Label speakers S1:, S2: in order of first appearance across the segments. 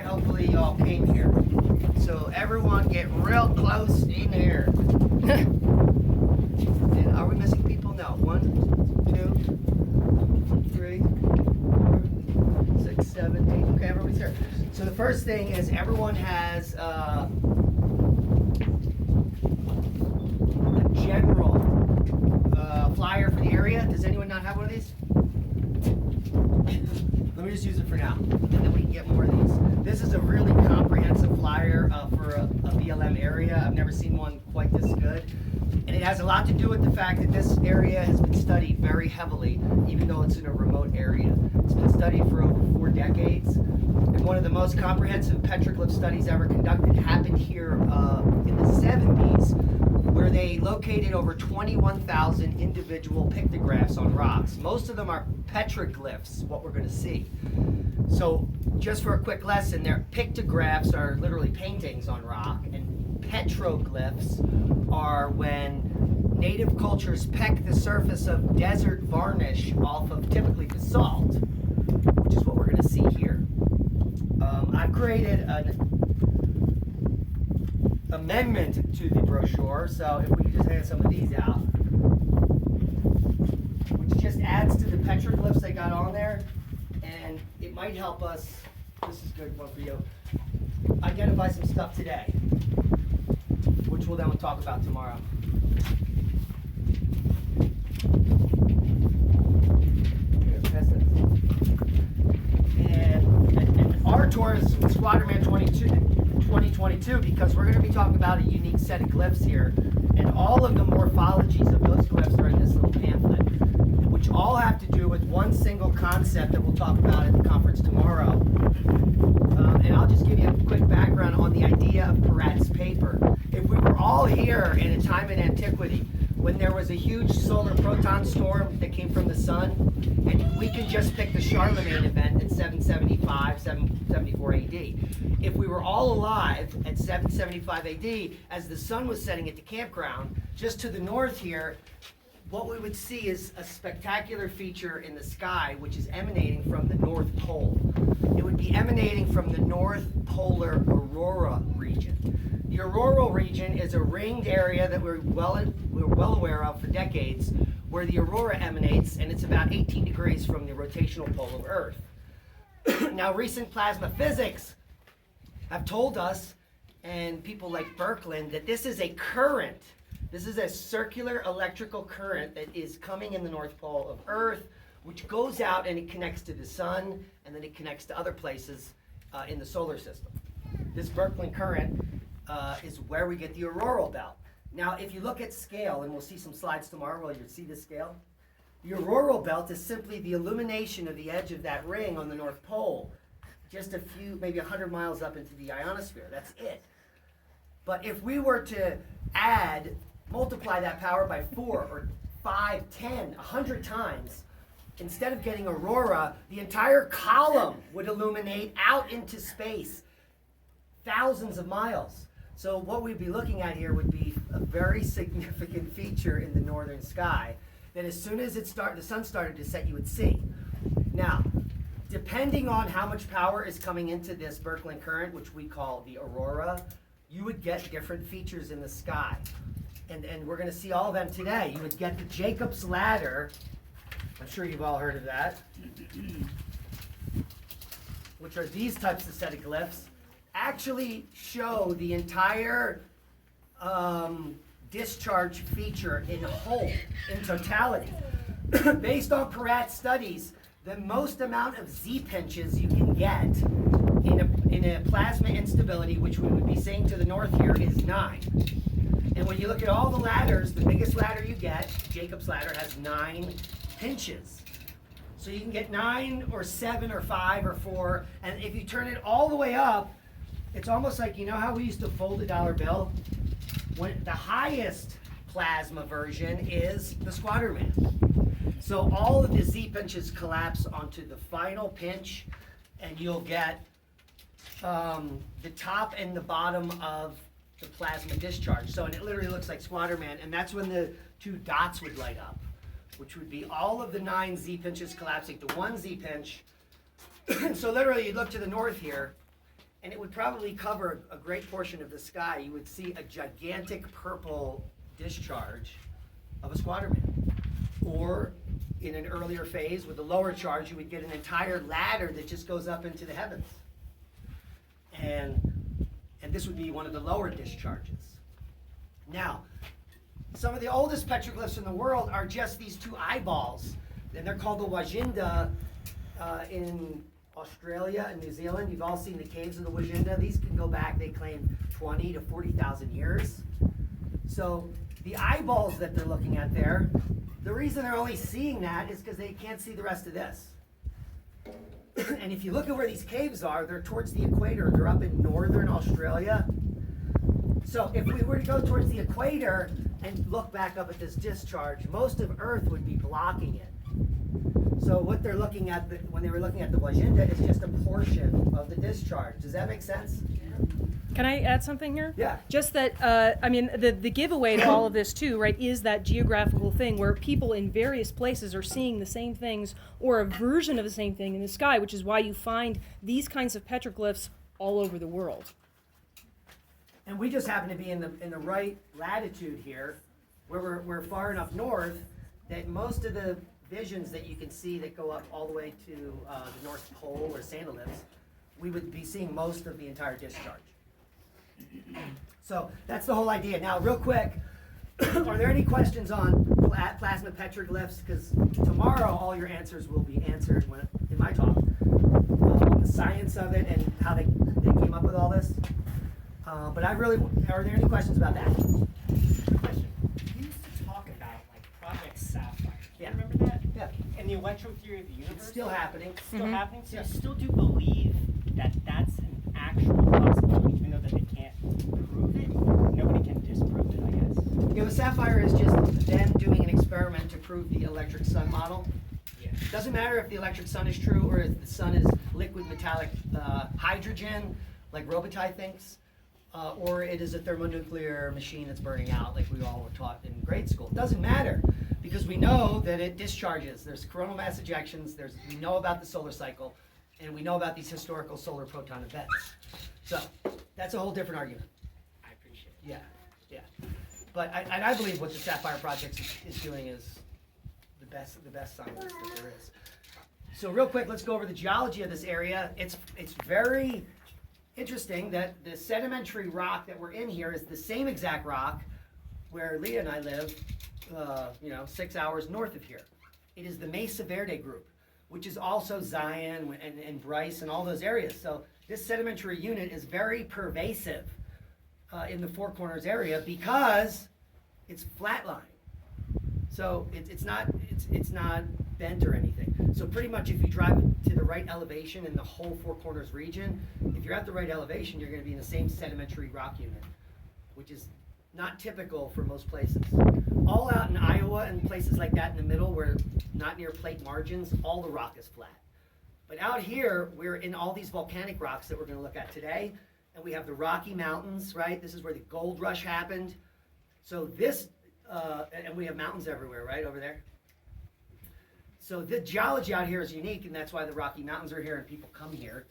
S1: Hopefully y'all came here. So everyone get real close in here. And are we missing people? No. 1, 2, 3, 4, 6, 7, 8. Okay, everybody's here. So the first thing is everyone has a general flyer for the area. Does anyone not have one of these? Let me just use it for now, and then we can get more of these. This is a really comprehensive flyer for a BLM area. I've never seen one quite this good. And it has a lot to do with the fact that this area has been studied very heavily, even though it's in a remote area. It's been studied for over 4 decades. And one of the most comprehensive petroglyph studies ever conducted happened here in the 70s, where they located over 21,000 individual pictographs on rocks. Most of them are petroglyphs, what we're going to see. So just for a quick lesson, their pictographs are literally paintings on rock, and petroglyphs are when native cultures peck the surface of desert varnish off of typically basalt, which is what we're going to see here. I've created an amendment to the brochure, so if we could just hand some of these out, which just adds to the petroglyphs they got on there, and it might help us, this is a good one for you, identify some stuff today, which we'll then talk about tomorrow. And our tour is Squatterman 2022 because we're going to be talking about a unique set of glyphs here, and all of the morphologies of those glyphs are in this little pamphlet, which all have to do with one single concept that we'll talk about at the conference tomorrow. And I'll just give you a quick background on the idea of Peret's paper. If we were all here in a time in antiquity when there was a huge solar proton storm that came from the sun, and we can just pick the Charlemagne event at 775, 774 AD. If we were all alive at 775 AD, as the sun was setting at the campground, just to the north here, what we would see is a spectacular feature in the sky, which is emanating from the North Pole. It would be emanating from the North Polar Aurora region. The auroral region is a ringed area that we're well aware of for decades, where the aurora emanates, and it's about 18 degrees from the rotational pole of Earth. Now, recent plasma physics have told us, and people like Birkeland, that this is a current. This is a circular electrical current that is coming in the North Pole of Earth, which goes out and it connects to the sun, and then it connects to other places in the solar system. This Birkeland current is where we get the Auroral Belt. Now, if you look at scale, and we'll see some slides tomorrow where you'll see the scale, the Auroral Belt is simply the illumination of the edge of that ring on the North Pole, just a few, maybe 100 miles up into the ionosphere. That's it. But if we were to multiply that power by 4 or 5, 10, 100 times, instead of getting aurora, the entire column would illuminate out into space, thousands of miles. So what we'd be looking at here would be a very significant feature in the northern sky that as soon as the sun started to set, you would see. Now, depending on how much power is coming into this Birkeland current, which we call the aurora, you would get different features in the sky. And we're going to see all of them today. You would get the Jacob's ladder. I'm sure you've all heard of that. Which are these types of set of glyphs. Actually show the entire discharge feature in whole, in totality. Based on Peret's studies, the most amount of Z-pinches you can get in a plasma instability, which we would be seeing to the north here, is 9. And when you look at all the ladders, the biggest ladder you get, Jacob's ladder, has 9 pinches. So you can get 9 or 7 or 5 or 4, and if you turn it all the way up, it's almost like, you know how we used to fold a dollar bill? When the highest plasma version is the Squatterman. So all of the Z pinches collapse onto the final pinch, and you'll get the top and the bottom of the plasma discharge. So, and it literally looks like Squatterman, and that's when the 2 dots would light up, which would be all of the 9 Z pinches collapsing to 1 Z pinch. So literally you look to the north here, and it would probably cover a great portion of the sky. You would see a gigantic purple discharge of a Squatterman. Or in an earlier phase with a lower charge, you would get an entire ladder that just goes up into the heavens. And this would be one of the lower discharges. Now, some of the oldest petroglyphs in the world are just these two eyeballs, and they're called the Waginda in Australia and New Zealand. You've all seen the caves of the Waginda. These can go back, they claim, 20 to 40,000 years. So the eyeballs that they're looking at there, the reason they're only seeing that is because they can't see the rest of this. And if you look at where these caves are, they're towards the equator. They're up in northern Australia. So if we were to go towards the equator and look back up at this discharge, most of Earth would be blocking it. So what they're looking at, when they were looking at the Waginda, is just a portion of the discharge. Does that make sense?
S2: Can I add something here?
S1: Yeah.
S2: Just that, I mean, the giveaway to all of this too, right, is that geographical thing where people in various places are seeing the same things or a version of the same thing in the sky, which is why you find these kinds of petroglyphs all over the world.
S1: And we just happen to be in the right latitude here, where we're far enough north that most of the visions that you can see that go up all the way to the North Pole or Santa Lips, we would be seeing most of the entire discharge. So that's the whole idea. Now, real quick, are there any questions on plasma petroglyphs? Because tomorrow all your answers will be answered in my talk on the science of it and how they came up with all this. But are there any questions about that?
S3: Question. You used to talk about like Project Sapphire.
S1: Yeah.
S3: You remember that?
S1: Yeah.
S3: And the electro theory of the universe.
S1: It's still happening.
S3: It's still happening. So
S1: Yeah.
S3: you still do believe that that's an actual possibility, even though that they can't prove it. Nobody can disprove it, I guess.
S1: Yeah, the Sapphire is just them doing an experiment to prove the electric sun model.
S3: Yeah.
S1: Doesn't matter if the electric sun is true or if the sun is liquid metallic hydrogen, like Robitaille thinks, or it is a thermonuclear machine that's burning out, like we all were taught in grade school. It doesn't matter, because we know that it discharges. There's coronal mass ejections, we know about the solar cycle, and we know about these historical solar proton events. So that's a whole different argument.
S3: I appreciate it.
S1: Yeah, yeah. But I believe what the Sapphire Project is doing is the best science that there is. So real quick, let's go over the geology of this area. It's very interesting that the sedimentary rock that we're in here is the same exact rock where Leah and I live, 6 hours north of here. It is the Mesa Verde group, which is also Zion and Bryce and all those areas. So this sedimentary unit is very pervasive in the Four Corners area because it's flatline. So it's not bent or anything. So pretty much if you drive to the right elevation in the whole Four Corners region, if you're at the right elevation, you're going to be in the same sedimentary rock unit, which is not typical for most places. All out in Iowa and places like that in the middle where not near plate margins, all the rock is flat. But out here, we're in all these volcanic rocks that we're going to look at today, and we have the Rocky Mountains, right? This is where the gold rush happened. So this, and we have mountains everywhere, right, over there? So the geology out here is unique, and that's why the Rocky Mountains are here and people come here.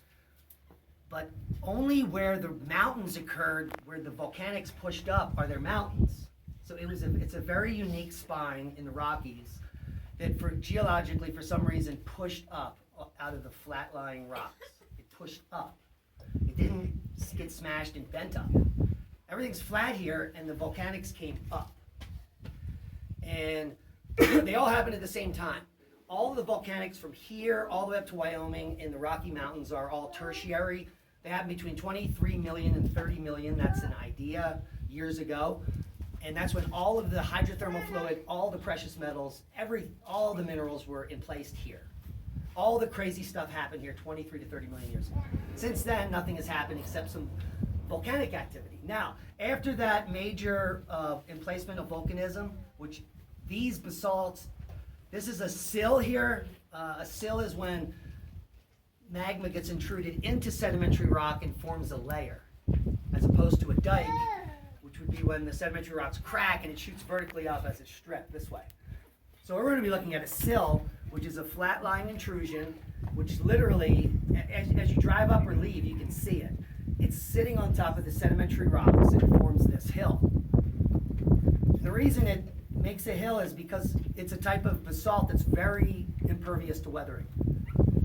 S1: But only where the mountains occurred, where the volcanics pushed up, are there mountains. So it's a very unique spine in the Rockies that geologically, for some reason, pushed up out of the flat-lying rocks. It pushed up. It didn't get smashed and bent up. Everything's flat here, and the volcanics came up. And they all happened at the same time. All of the volcanics from here all the way up to Wyoming in the Rocky Mountains are all tertiary. They happened between 23 million and 30 million, that's an idea, years ago. And that's when all of the hydrothermal fluid, all the precious metals, all the minerals were placed here. All the crazy stuff happened here 23 to 30 million years ago. Since then, nothing has happened except some volcanic activity. Now, after that major emplacement of volcanism, which these basalts, this is a sill here. A sill is when magma gets intruded into sedimentary rock and forms a layer, as opposed to a dike, which would be when the sedimentary rocks crack and it shoots vertically up as it's stripped this way. So we're going to be looking at a sill, which is a flat-lying intrusion, which literally, as you drive up or leave, you can see it. sitting on top of the sedimentary rocks, it forms this hill. The reason it makes a hill is because it's a type of basalt that's very impervious to weathering.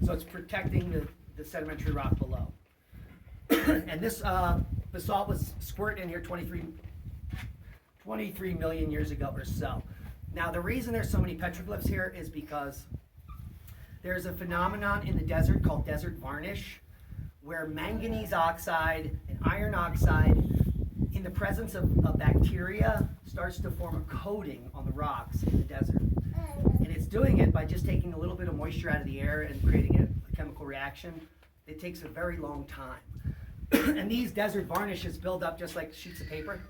S1: So it's protecting the sedimentary rock below. And this basalt was squirted in here 23 million years ago or so. Now the reason there's so many petroglyphs here is because there's a phenomenon in the desert called desert varnish, where manganese oxide and iron oxide, in the presence of bacteria, starts to form a coating on the rocks in the desert. And it's doing it by just taking a little bit of moisture out of the air and creating a chemical reaction. It takes a very long time. And these desert varnishes build up just like sheets of paper.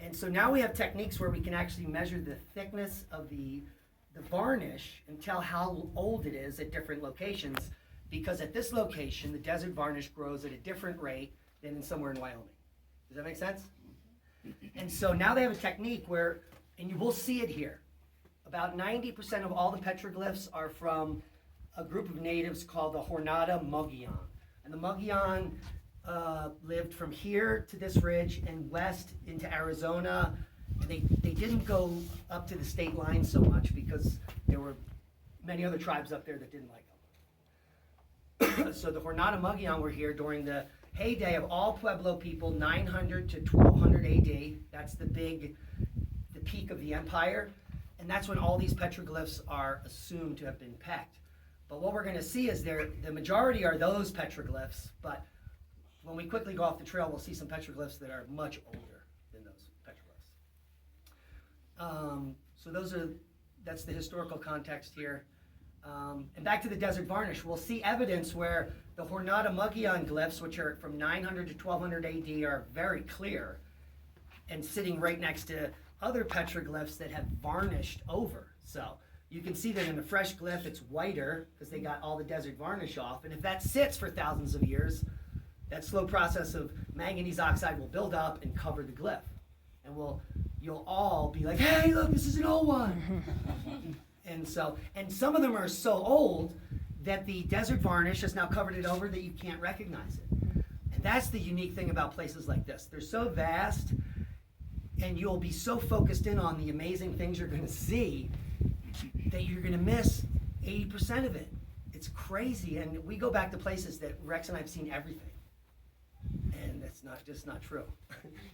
S1: And so now we have techniques where we can actually measure the thickness of the varnish and tell how old it is at different locations, because at this location, the desert varnish grows at a different rate than in somewhere in Wyoming. Does that make sense? And so now they have a technique where, and you will see it here, about 90% of all the petroglyphs are from a group of natives called the Hornata Mogollon. And the Mogollon lived from here to this ridge and west into Arizona. And they didn't go up to the state line so much because there were many other tribes up there that didn't like them. So the Hornata Mogollon were here during the heyday of all Pueblo people, 900 to 1200 AD. That's the peak of the empire. And that's when all these petroglyphs are assumed to have been pecked. But what we're going to see is the majority are those petroglyphs, but when we quickly go off the trail, we'll see some petroglyphs that are much older than those petroglyphs. So that's the historical context here. And back to the desert varnish, we'll see evidence where the Hornata Mogollon glyphs, which are from 900 to 1200 AD, are very clear and sitting right next to other petroglyphs that have varnished over. So you can see that in a fresh glyph, it's whiter because they got all the desert varnish off. And if that sits for thousands of years, that slow process of manganese oxide will build up and cover the glyph. And you'll all be like, hey, look, this is an old one. And some of them are so old that the desert varnish has now covered it over that you can't recognize it. And that's the unique thing about places like this. They're so vast, and you'll be so focused in on the amazing things you're going to see that you're going to miss 80% of it. It's crazy. And we go back to places that Rex and I have seen everything. And that's just not true.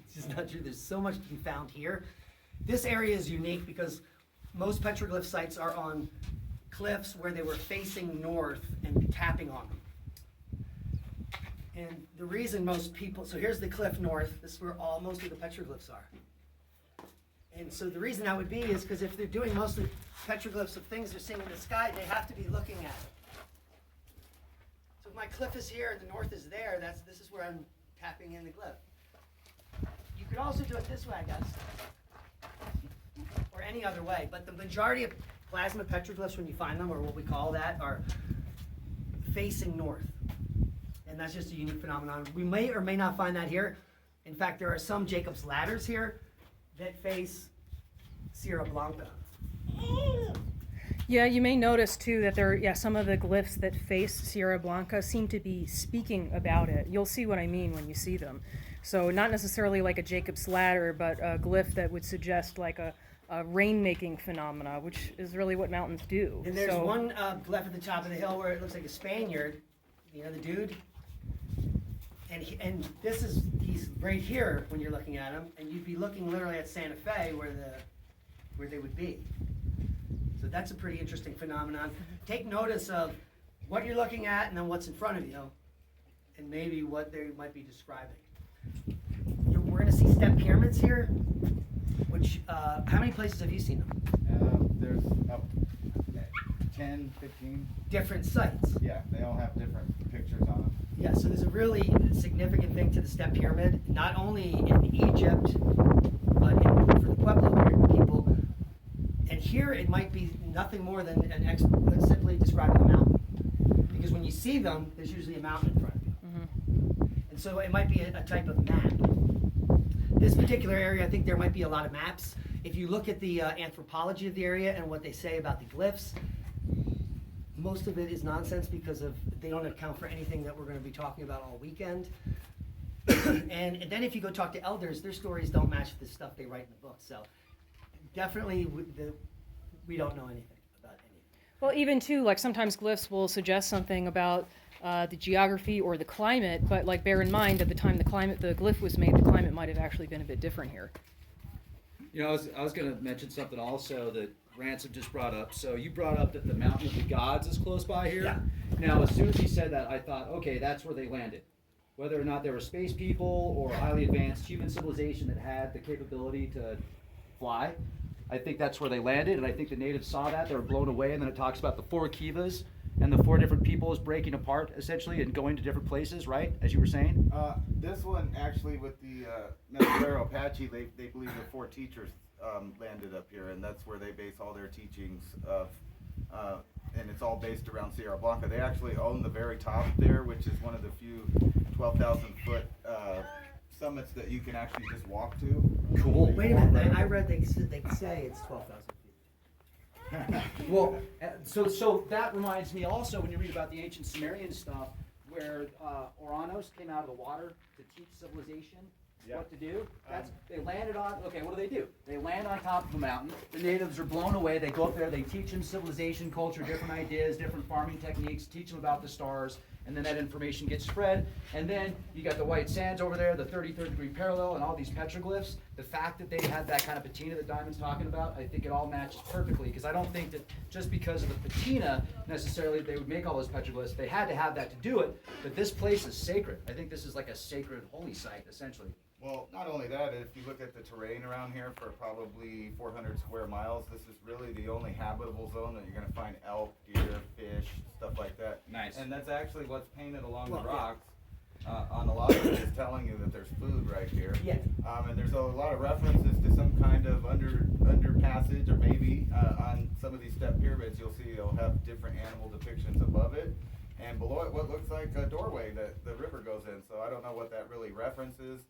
S1: It's just not true. There's so much to be found here. This area is unique because most petroglyph sites are on cliffs where they were facing north and tapping on them. And the reason most people, so here's the cliff north, this is where most of the petroglyphs are. And so the reason that would be is because if they're doing mostly petroglyphs of things they're seeing in the sky, they have to be looking at it. So if my cliff is here and the north is there, this is where I'm tapping in the glyph. You could also do it this way, I guess. Or any other way, but the majority of plasma petroglyphs, when you find them, or what we call that, are facing north. And that's just a unique phenomenon. We may or may not find that here. In fact, there are some Jacob's ladders here that face Sierra Blanca.
S2: Yeah, you may notice too that some of the glyphs that face Sierra Blanca seem to be speaking about it. You'll see what I mean when you see them. So not necessarily like a Jacob's ladder, but a glyph that would suggest like a rain-making phenomena, which is really what mountains do.
S1: And there's one glyph at the top of the hill where it looks like a Spaniard, you know, the dude. And he's right here when you're looking at him, and you'd be looking literally at Santa Fe where they would be. So that's a pretty interesting phenomenon. Take notice of what you're looking at and then what's in front of you, and maybe what they might be describing. We're going to see step pyramids here, which, how many places have you seen them?
S4: There's up 10, 15.
S1: Different sites.
S4: Yeah, they all have different pictures on them.
S1: Yeah, so there's a really significant thing to the step pyramid, not only in Egypt, but for the Pueblo people. And here it might be nothing more than simply describing a mountain. Because when you see them, there's usually a mountain in front of you. Mm-hmm. And so it might be a type of map. This particular area, I think there might be a lot of maps. If you look at the anthropology of the area and what they say about the glyphs, most of it is nonsense because they don't account for anything that we're going to be talking about all weekend. And then if you go talk to elders, their stories don't match the stuff they write in the book. So definitely, we don't know anything about anything.
S2: Well, even too, like sometimes glyphs will suggest something about the geography or the climate, but like bear in mind at the time the glyph was made, the climate might have actually been a bit different here.
S5: You know, I was going to mention something also that Ransom just brought up. So you brought up that the Mountain of the Gods is close by here.
S1: Yeah.
S5: Now, as soon as he said that, I thought, okay, that's where they landed. Whether or not they were space people or highly advanced human civilization that had the capability to fly, I think that's where they landed. And I think the natives saw that. They were blown away. And then it talks about the 4 kivas and the 4 different peoples breaking apart, essentially, and going to different places, right? As you were saying?
S4: This one, actually, with the Mescalero Apache, they believe the 4 teachers landed up here, and that's where they base all their teachings of, and it's all based around Sierra Blanca. They actually own the very top there, which is one of the few 12,000-foot summits that you can actually just walk to.
S5: Cool.
S1: Wait a minute. I read they say it's 12,000 feet.
S5: Well, so that reminds me also when you read about the ancient Sumerian stuff, where Oranos came out of the water to teach civilization what to do. They landed on. Okay, what do? They land on top of a mountain. The natives are blown away. They go up there. They teach them civilization, culture, different ideas, different farming techniques. Teach them about the stars, and then that information gets spread. And then you got the white sands over there, the 33rd degree parallel, and all these petroglyphs. The fact that they had that kind of patina that Diamond's talking about, I think it all matches perfectly. Because I don't think that just because of the patina necessarily they would make all those petroglyphs. They had to have that to do it. But this place is sacred. I think this is like a sacred holy site, essentially.
S4: Well, not only that, if you look at the terrain around here for probably 400 square miles, this is really the only habitable zone that you're going to find elk, deer, fish, stuff like that.
S5: Nice.
S4: And that's actually what's painted along
S1: Well,
S4: the
S1: yeah.
S4: rocks. On a lot of it is telling you that there's food right here.
S1: Yeah.
S4: And there's a lot of references to some kind of underpassage, or maybe on some of these step pyramids, you'll see they'll have different animal depictions above it. And below it, what looks like a doorway that the river goes in. So I don't know what that really references.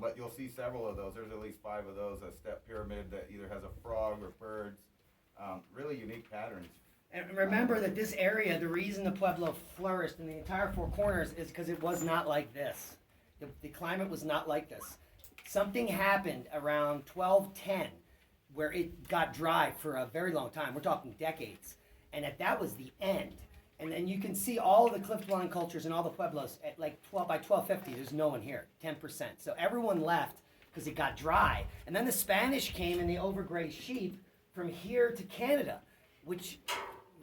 S4: But you'll see several of those. There's at least 5 of those, a step pyramid that either has a frog or birds. Really unique patterns.
S1: And remember that this area, the reason the Pueblo flourished in the entire 4 corners is because it was not like this. The climate was not like this. Something happened around 1210 where it got dry for a very long time. We're talking decades. And that was the end. And then you can see all of the cliff-dwelling cultures and all the pueblos at like by 1250. There's no one here, 10%. So everyone left because it got dry. And then the Spanish came and they overgrazed sheep from here to Canada, which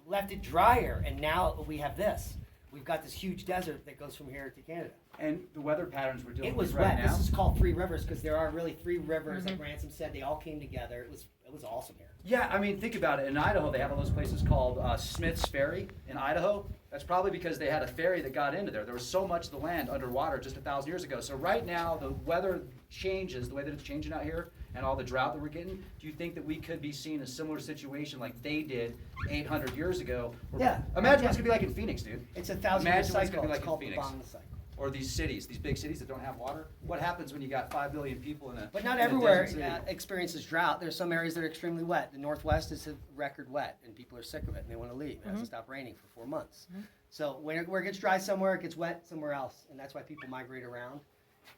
S1: left it drier. And now we have this. We've got this huge desert that goes from here to Canada.
S5: And the weather patterns we're dealing
S1: It was
S5: with right
S1: wet.
S5: now.
S1: This is called 3 rivers because there are really 3 rivers. Like Ransom said, they all came together. It was awesome here.
S5: Yeah, I mean, think about it. In Idaho, they have all those places called Smith's Ferry in Idaho. That's probably because they had a ferry that got into there. There was so much of the land underwater just 1,000 years ago. So right now, the weather changes, the way that it's changing out here, and all the drought that we're getting. Do you think that we could be seeing a similar situation like they did 800 years ago?
S1: Yeah.
S5: Imagine what it's going to be like in Phoenix, dude.
S1: It's a 1,000-year
S5: Imagine what it's
S1: cycle.
S5: gonna be like
S1: It's
S5: in
S1: called the
S5: Phoenix.
S1: Waginda cycle.
S5: Or these cities, these big cities that don't have water. What happens when you got 5 billion people in a
S1: But not
S5: in a
S1: everywhere
S5: desert city?
S1: experiences drought. There's some areas that are extremely wet. The Northwest is a record wet, and people are sick of it, and they want to leave. It hasn't stopped raining for 4 months. So where it gets dry somewhere, it gets wet somewhere else, and that's why people migrate around.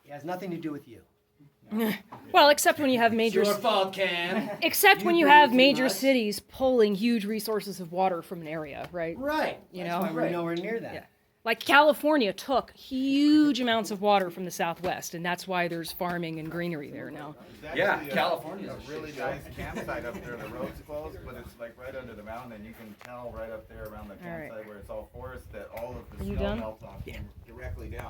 S1: It has nothing to do with you.
S2: Well, except when you have major
S5: It's your fault, Ken.
S2: except when you
S5: breathe
S2: have
S5: too
S2: major
S5: much.
S2: cities pulling huge resources of water from an area, right?
S5: Right.
S2: You
S1: That's
S2: know,
S1: why we're
S5: Right.
S1: nowhere near that.
S2: Yeah. Like California took huge amounts of water from the Southwest, and that's why there's farming and greenery there now.
S4: There's
S5: Yeah,
S4: actually
S5: California's
S4: a
S5: a
S4: really
S5: shit show.
S4: nice campsite up there. The road's closed, but it's like right under the mountain, and you can tell right up there around the
S2: All right.
S4: campsite where it's all forest that all of the
S2: Are you
S4: snow
S2: done?
S4: melts off directly down.